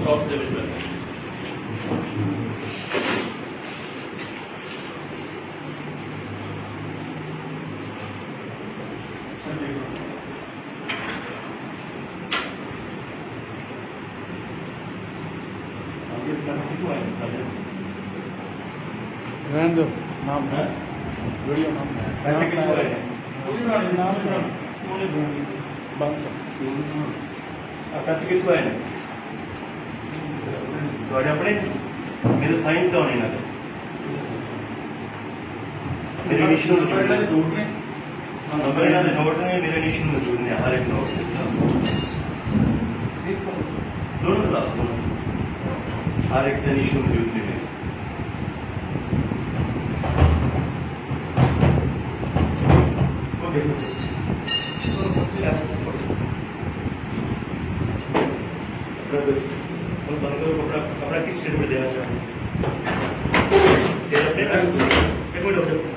Top ਦੇ ਵਿੱਚ ਬੈਠਾ। रहने दो नाम है वीडियो नाम है पैसे कितने हुए हैं? नाम बंद ਪੈਸੇ ਕਿੱਥੋਂ ਆਏ ਨੇ ਤੁਹਾਡੇ ਆਪਣੇ ਮੇਰੇ ਸਾਈਨ ਤਾਂ ਨਹੀਂ ਨਾ ਮੇਰੇ ਇਨੀਸ਼ੀਅਲ ਨੰਬਰ ਇਹਨਾਂ ਦੇ ਨੋਟ ਨੇ ਮੇਰੇ ਇਨੀਸ਼ੀਅਲ ਮੌਜੂਦ ਨੇ ਹਰ ਇੱਕ ਨੋਟ ਦੋਨੋਂ ਕਲਾਸ ਹਰ ਇੱਕ ਦੇ ਇਨੀਸ਼ੀਅਲ ਮੌਜੂਦ ਨੇ ओके कपड़ा किस स्टेट में देना चाहते हैं? एक मिनट